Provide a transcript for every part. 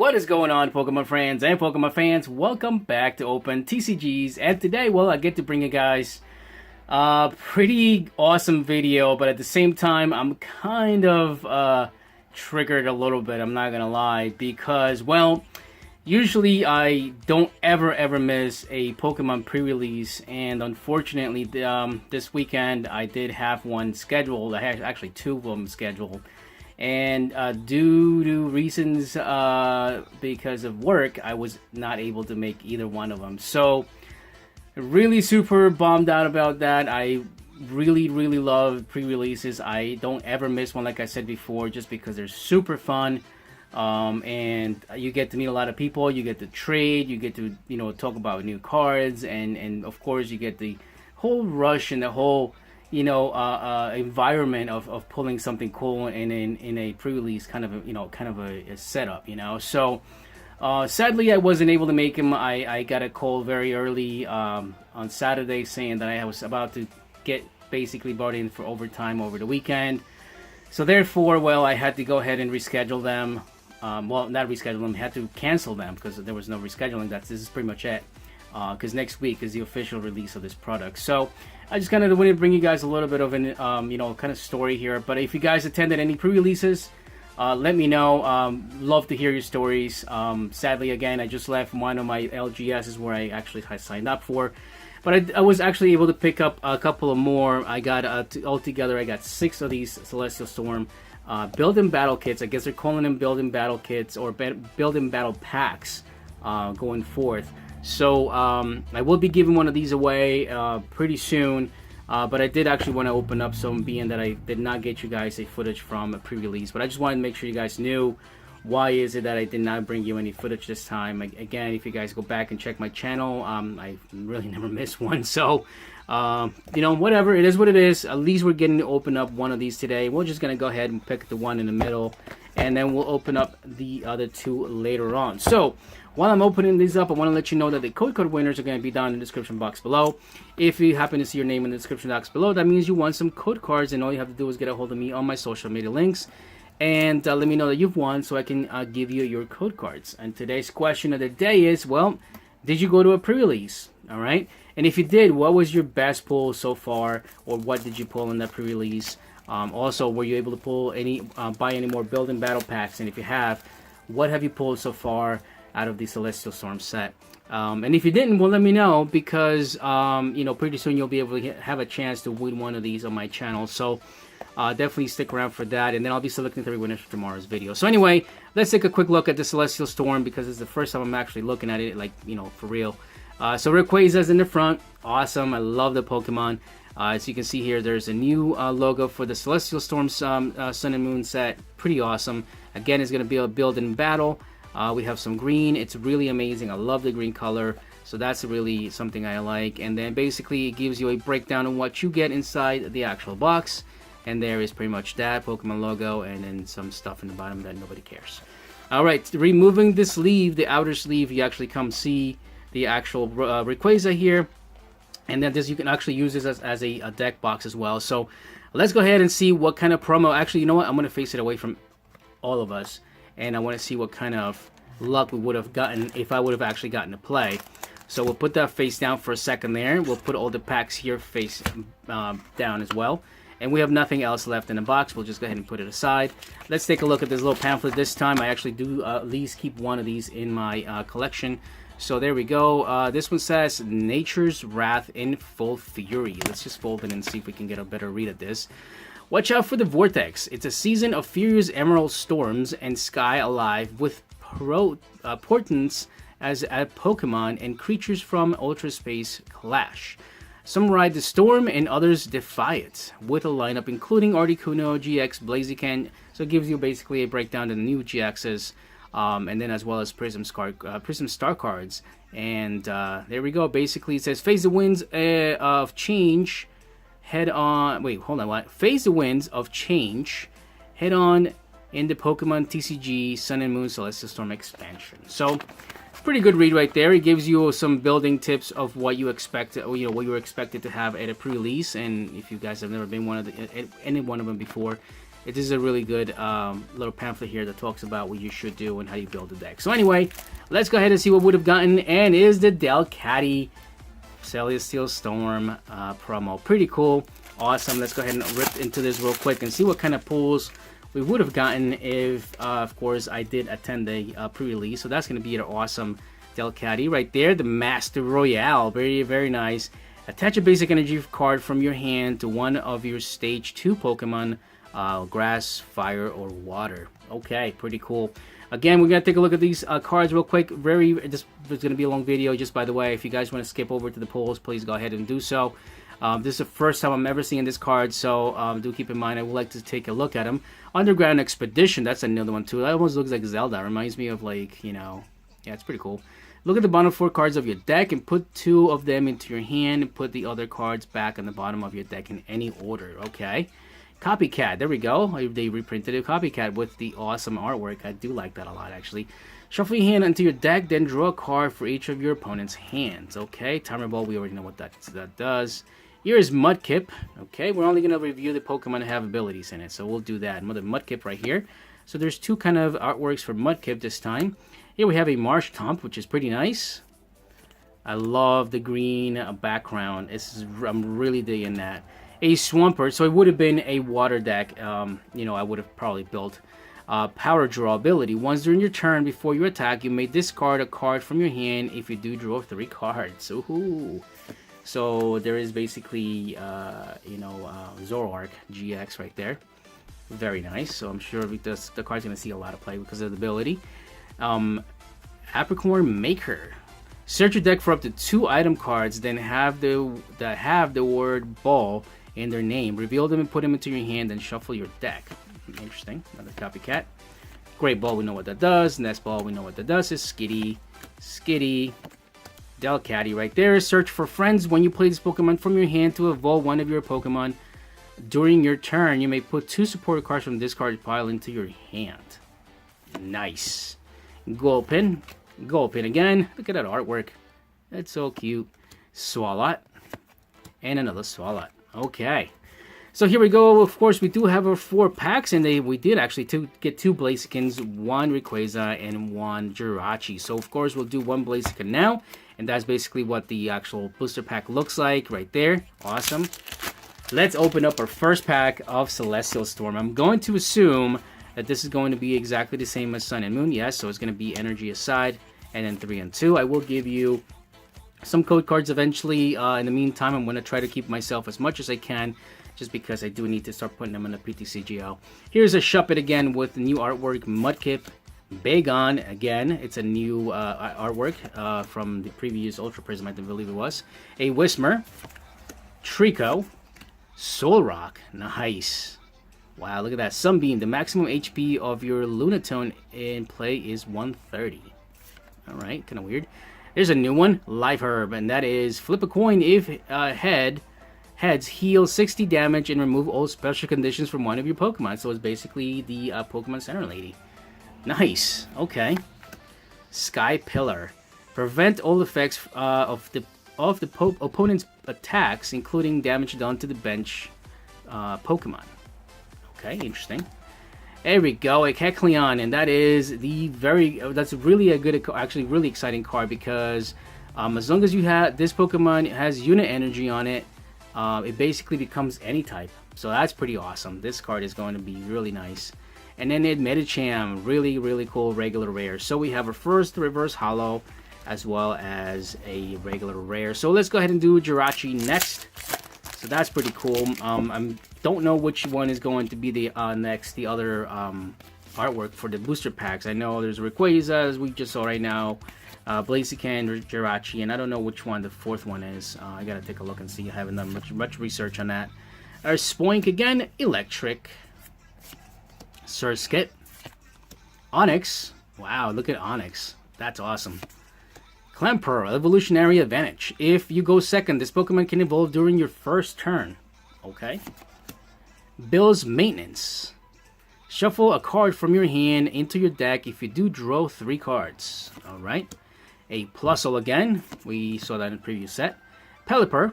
What is going on, Pokemon friends and Pokemon fans? Welcome back to Open TCGs, and today, well, I get to bring you guys a pretty awesome video, but at the same time, I'm kind of triggered a little bit, I'm not gonna lie, because, well, usually I don't ever miss a Pokemon pre-release, and unfortunately, this weekend I did have one scheduled. I had actually two of them scheduled. And due to reasons because of work, I was not able to make either one of them. So, really super bummed out about that. I really love pre-releases. I don't ever miss one, like I said before, just because they're super fun. And you get to meet a lot of people, you get to trade, you get to, talk about new cards, and of course you get the whole rush and the whole environment of pulling something cool in a pre-release kind of a setup, So sadly, I wasn't able to make him. I got a call very early on Saturday saying that I was about to get basically brought in for overtime over the weekend. So therefore, well, I had to go ahead and reschedule them. Well, not reschedule them. I had to cancel them because there was no rescheduling. This is pretty much it. Because next week is the official release of this product. So I just kind of wanted to bring you guys a little bit of an, kind of story here. But if you guys attended any pre-releases, let me know. Love to hear your stories. Sadly, again, I just left one of my LGSs where I actually had signed up for. But I was actually able to pick up a couple of more. I got, altogether, I got 6 of these Celestial Storm Build&Battle kits. I guess they're calling them Build&Battle kits or Build&Battle packs going forth. So I will be giving one of these away pretty soon, but I did actually want to open up some, being that I did not get you guys a footage from a pre-release. But I just wanted to make sure you guys knew why is it that I did not bring you any footage this time. Again, if you guys go back and check my channel, I really never miss one. So, whatever, it is what it is. At least we're getting to open up one of these today. We're just going to go ahead and pick the one in the middle, and then we'll open up the other two later on. So, while I'm opening these up, I want to let you know that the code winners are going to be down in the description box below. If you happen to see your name in the description box below, that means you won some code cards, and all you have to do is get a hold of me on my social media links and let me know that you've won so I can give you your code cards. And today's question of the day is, well, did you go to a pre-release? All right. And if you did, what was your best pull so far, or what did you pull in that pre-release? Also, were you able to pull buy any more Build&Battle packs? And if you have, what have you pulled so far out of the Celestial Storm set? And if you didn't, well, let me know, because pretty soon you'll be able to have a chance to win one of these on my channel. So definitely stick around for that, and then I'll be selecting 3 winners for tomorrow's video. So anyway, let's take a quick look at the Celestial Storm, because it's the first time I'm actually looking at it, like, for real. So Rayquaza's in the front. Awesome. I love the Pokemon. As you can see here, there's a new logo for the Celestial Storm Sun and Moon set. Pretty awesome. Again, it's going to be a Build&Battle. We have some green. It's really amazing. I love the green color. So that's really something I like. And then basically it gives you a breakdown of what you get inside the actual box. And there is pretty much that Pokemon logo, and then some stuff in the bottom that nobody cares. Alright, removing the sleeve, the outer sleeve, you actually come see the actual Rayquaza here. And then this, you can actually use this as a deck box as well. So let's go ahead and see what kind of promo. Actually, you know what? I'm going to face it away from all of us. And I want to see what kind of luck we would have gotten if I would have actually gotten to play. So we'll put that face down for a second there. We'll put all the packs here face down as well. And we have nothing else left in the box. We'll just go ahead and put it aside. Let's take a look at this little pamphlet this time. I actually do at least keep one of these in my collection. So there we go. This one says, Nature's Wrath in Full Fury. Let's just fold it and see if we can get a better read at this. Watch out for the Vortex. It's a season of furious emerald storms and sky alive with portents as a Pokemon and creatures from Ultra Space clash. Some ride the storm and others defy it, with a lineup including Articuno, GX, Blaziken. So it gives you basically a breakdown of the new GXs, and then as well as Prism Star cards. And there we go. Basically, it says, face the winds of change, head on. Wait, hold on. What? Face the winds of change, head on in the Pokemon TCG Sun and Moon Celestial Storm expansion. So pretty good read right there. It gives you some building tips of what you expect, what you were expected to have at a pre-release. And if you guys have never been any one of them before, It is a really good little pamphlet here that talks about what you should do and how you build a deck. So anyway, let's go ahead and see what we would have gotten, and is the Delcatty Celestial Storm promo. Pretty cool. Awesome. Let's go ahead and rip into this real quick and see what kind of pulls we would have gotten if, of course, I did attend the pre-release. So that's going to be an awesome Delcatty right there. The Master Royale. Very, very nice. Attach a basic energy card from your hand to one of your Stage 2 Pokemon. Grass, fire, or water. Okay, pretty cool. Again, we're going to take a look at these cards real quick. This is going to be a long video, just by the way. If you guys want to skip over to the polls, please go ahead and do so. This is the first time I'm ever seeing this card, so do keep in mind I would like to take a look at them. Underground Expedition, that's another one too. That almost looks like Zelda. Reminds me of, like, you know, yeah, it's pretty cool. Look at the bottom 4 cards of your deck and put 2 of them into your hand and put the other cards back on the bottom of your deck in any order. Okay. Copycat, there we go. They reprinted a Copycat with the awesome artwork. I do like that a lot, actually. Shuffle your hand into your deck, then draw a card for each of your opponent's hands. Okay, Timer Ball, we already know what that does. Here is Mudkip. Okay, we're only going to review the Pokemon that have abilities in it, so we'll do that. Another Mudkip right here. So there's 2 kind of artworks for Mudkip this time. Here we have a Marshtomp, which is pretty nice. I love the green background. I'm really digging that. A Swampert, so it would have been a water deck. You know, I would have probably built Power Draw ability. Once during your turn, before you attack, you may discard a card from your hand. If you do, draw 3 cards. Ooh. So there is basically, you know, Lycanroc GX right there. Very nice. So I'm sure the card's going to see a lot of play because of the ability. Apricorn Maker. Search your deck for up to 2 item cards, then have the word ball in their name. Reveal them and put them into your hand, and shuffle your deck. Interesting. Another Copycat. Great Ball, we know what that does. Nest Ball, we know what that does. Is Skitty. Delcatty right there. Search for friends. When you play this Pokemon from your hand to evolve one of your Pokemon during your turn, you may put 2 support cards from this card pile into your hand. Nice. Gulpin again. Look at that artwork. That's so cute. Swalot. And another Swalot. Okay. So here we go. Of course, we do have our 4 packs, and we did actually get 2 Blazikens, 1 Rayquaza, and 1 Jirachi. So of course, we'll do 1 Blaziken now, and that's basically what the actual booster pack looks like right there. Awesome. Let's open up our first pack of Celestial Storm. I'm going to assume that this is going to be exactly the same as Sun and Moon. Yes, so it's going to be Energy Aside, and then 3 and 2. I will give you some code cards eventually. In the meantime, I'm going to try to keep myself as much as I can, just because I do need to start putting them in the PTCGO. Here's a Shuppet again with the new artwork. Mudkip. Bagon again. It's a new artwork from the previous Ultra Prism, I believe it was. A Whismur. Trico. Solrock. Nice. Wow, look at that. Sunbeam. The maximum HP of your Lunatone in play is 130. Alright, kind of weird. There's a new one. Life Herb, and that is flip a coin if heads heal 60 damage and remove all special conditions from one of your Pokemon. So it's basically the Pokemon Center Lady. Nice. Okay. Sky Pillar. Prevent all effects of the opponent's attacks, including damage done to the bench Pokemon. Okay, interesting. There we go, a Kecleon, and that is that's really a good, actually really exciting card, because as long as you have this Pokemon has unit energy on it, it basically becomes any type. So that's pretty awesome. This card is going to be really nice. And then it Medicham, really cool regular rare. So we have our first reverse holo as well as a regular rare. So let's go ahead and do Jirachi next. So that's pretty cool. I don't know which one is going to be the next, the other artwork for the booster packs. I know there's Rayquaza, as we just saw right now, Blaziken, Jirachi, and I don't know which one the 4th one is. I gotta take a look and see. I haven't done much research on that. Our Spoink again, Electric, Surskit, Onix. Wow, look at Onix. That's awesome. Clamperl, Evolutionary Advantage. If you go second, this Pokemon can evolve during your first turn. Okay. Bill's Maintenance. Shuffle a card from your hand into your deck. If you do, draw 3 cards. Alright. A Plusle again. We saw that in the previous set. Pelipper.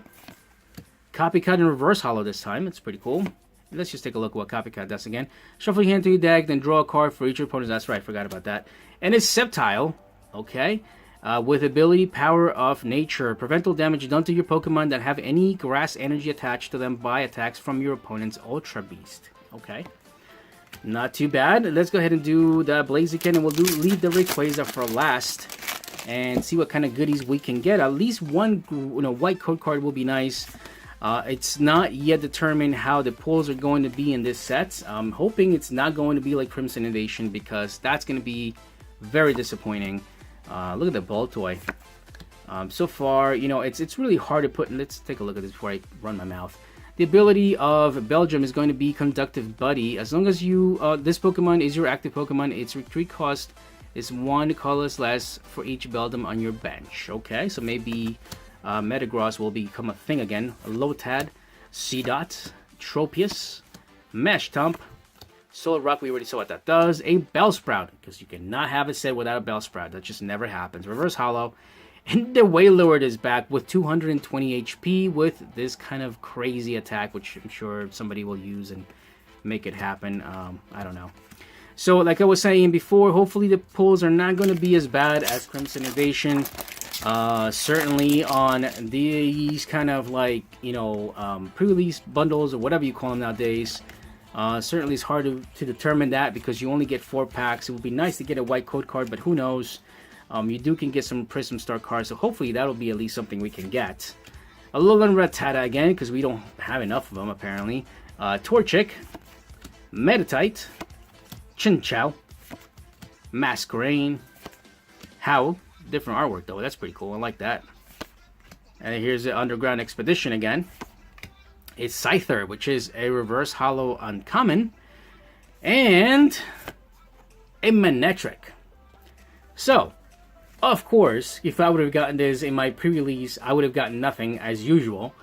Copycat in reverse holo this time. It's pretty cool. Let's just take a look at what Copycat does again. Shuffle your hand to your deck, then draw a card for each opponent. That's right, forgot about that. And it's Sceptile, okay, with ability Power of Nature. Prevent all damage done to your Pokemon that have any grass energy attached to them by attacks from your opponent's Ultra Beast. Okay, not too bad. Let's go ahead and do the Blaziken, and we'll leave the Rayquaza for last and see what kind of goodies we can get. At least one white code card will be nice. It's not yet determined how the pulls are going to be in this set. I'm hoping it's not going to be like Crimson Invasion, because that's going to be very disappointing. Look at the Baltoy. So far, it's really hard to put. Let's take a look at this before I run my mouth. The ability of Belgium is going to be Conductive Buddy. As long as you this Pokemon is your active Pokemon, its retreat cost is 1 colorless less for each Beldum on your bench. Okay, so maybe Metagross will become a thing again. Lotad, Seedot, Tropius, Meshtomp, Solrock, we already saw what that does. A Bellsprout, because you cannot have a set without a Bellsprout. That just never happens. Reverse Hollow. And the Wailord is back with 220 HP with this kind of crazy attack, which I'm sure somebody will use and make it happen. I don't know. So, like I was saying before, hopefully the pulls are not going to be as bad as Crimson Invasion. Certainly on these kind of like, pre-release bundles or whatever you call them nowadays. Certainly it's hard to determine that, because you only get 4 packs. It would be nice to get a white code card, but who knows. You can get some Prism Star cards, so hopefully that'll be at least something we can get. Alolan Rattata again, because we don't have enough of them apparently. Torchic, Meditite, Chinchou, Masquerain, Howl. Different artwork though, that's pretty cool, I like that. And here's the Underground Expedition again. It's Scyther, which is a reverse hollow uncommon, and a Manectric. So, of course, if I would have gotten this in my pre-release, I would have gotten nothing as usual.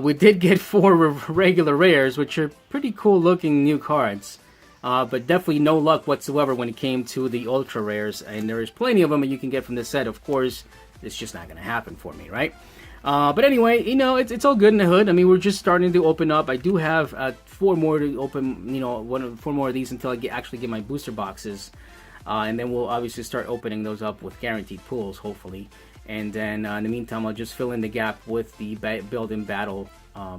We did get 4 regular rares, which are pretty cool looking new cards. But definitely no luck whatsoever when it came to the ultra rares, and there is plenty of them that you can get from this set. Of course, it's just not going to happen for me, right? But anyway, it's all good in the hood. I mean, we're just starting to open up. I do have 4 more to open, 4 more of these until I actually get my booster boxes, and then we'll obviously start opening those up with guaranteed pulls, hopefully. And then in the meantime, I'll just fill in the gap with the Build&Battle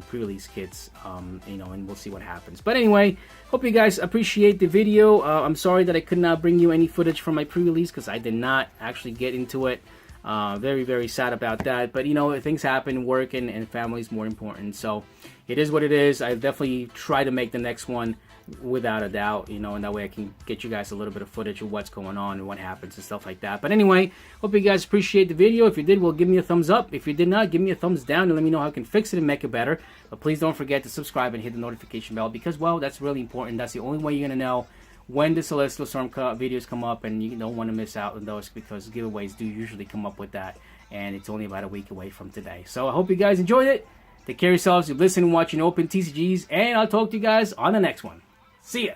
pre-release kits, and we'll see what happens. But anyway, hope you guys appreciate the video. I'm sorry that I could not bring you any footage from my pre-release, because I did not actually get into it. Very, very sad about that. But, things happen. Work and family is more important. So it is what it is. I definitely try to make the next one without a doubt, and that way I can get you guys a little bit of footage of what's going on and what happens and stuff like that. But anyway, hope you guys appreciate the video. If you did, well, give me a thumbs up. If you did not, give me a thumbs down and let me know how I can fix it and make it better. But please don't forget to subscribe and hit the notification bell, because, well, that's really important. That's the only way you're going to know when the Celestial Storm videos come up, and you don't want to miss out on those, because giveaways do usually come up with that, and it's only about a week away from today. So I hope you guys enjoyed it. Take care of yourselves. You're listening, watching Open TCGs, and I'll talk to you guys on the next one. See ya.